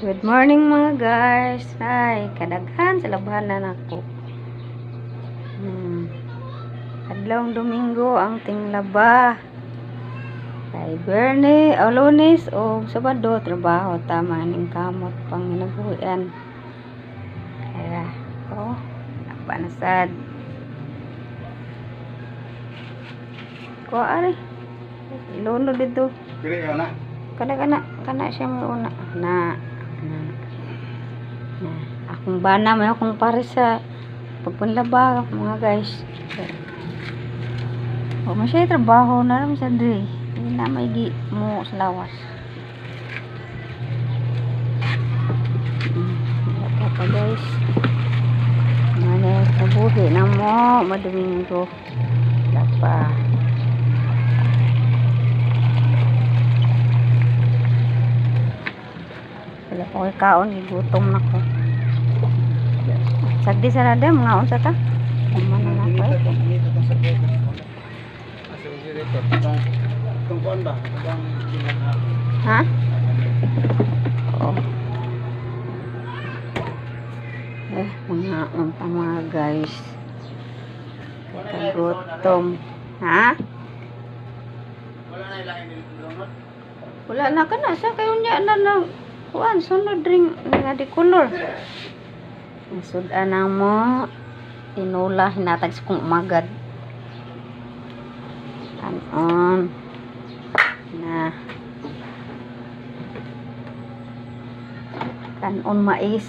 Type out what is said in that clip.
Good morning mga guys. Ay, kadaghan sa labanan ako. Adlawng Domingo ang tinglaba. Kay Bernie, Lunes o Sabado trabaho tama ning kamot pang hinabuhian. Kaya laban na sad. Ko ari. Iluno dito. Pili ka na. Kana siya may una na akong bana may akong pare sa pagpanlaba mga guys. O masya trabaho na rin sa dre. Hindi na may gi mo sa lawas. Ito pa guys. Mane kabuhi na mo maduming ko. Lapa. Wala ko kay kaon, gigutom na ko. Sagdi sa rada, mga unsa ta? Mana na ko eh. Ha? Oh. Mga guys. Kagutom. Ha? Wala na ka na. Sa kayo niya na lang. Kuan, sunod ring nga di color. Sudan na mo. Inula, hinatag sa kong magad. Kanon. Na. Kanon mais.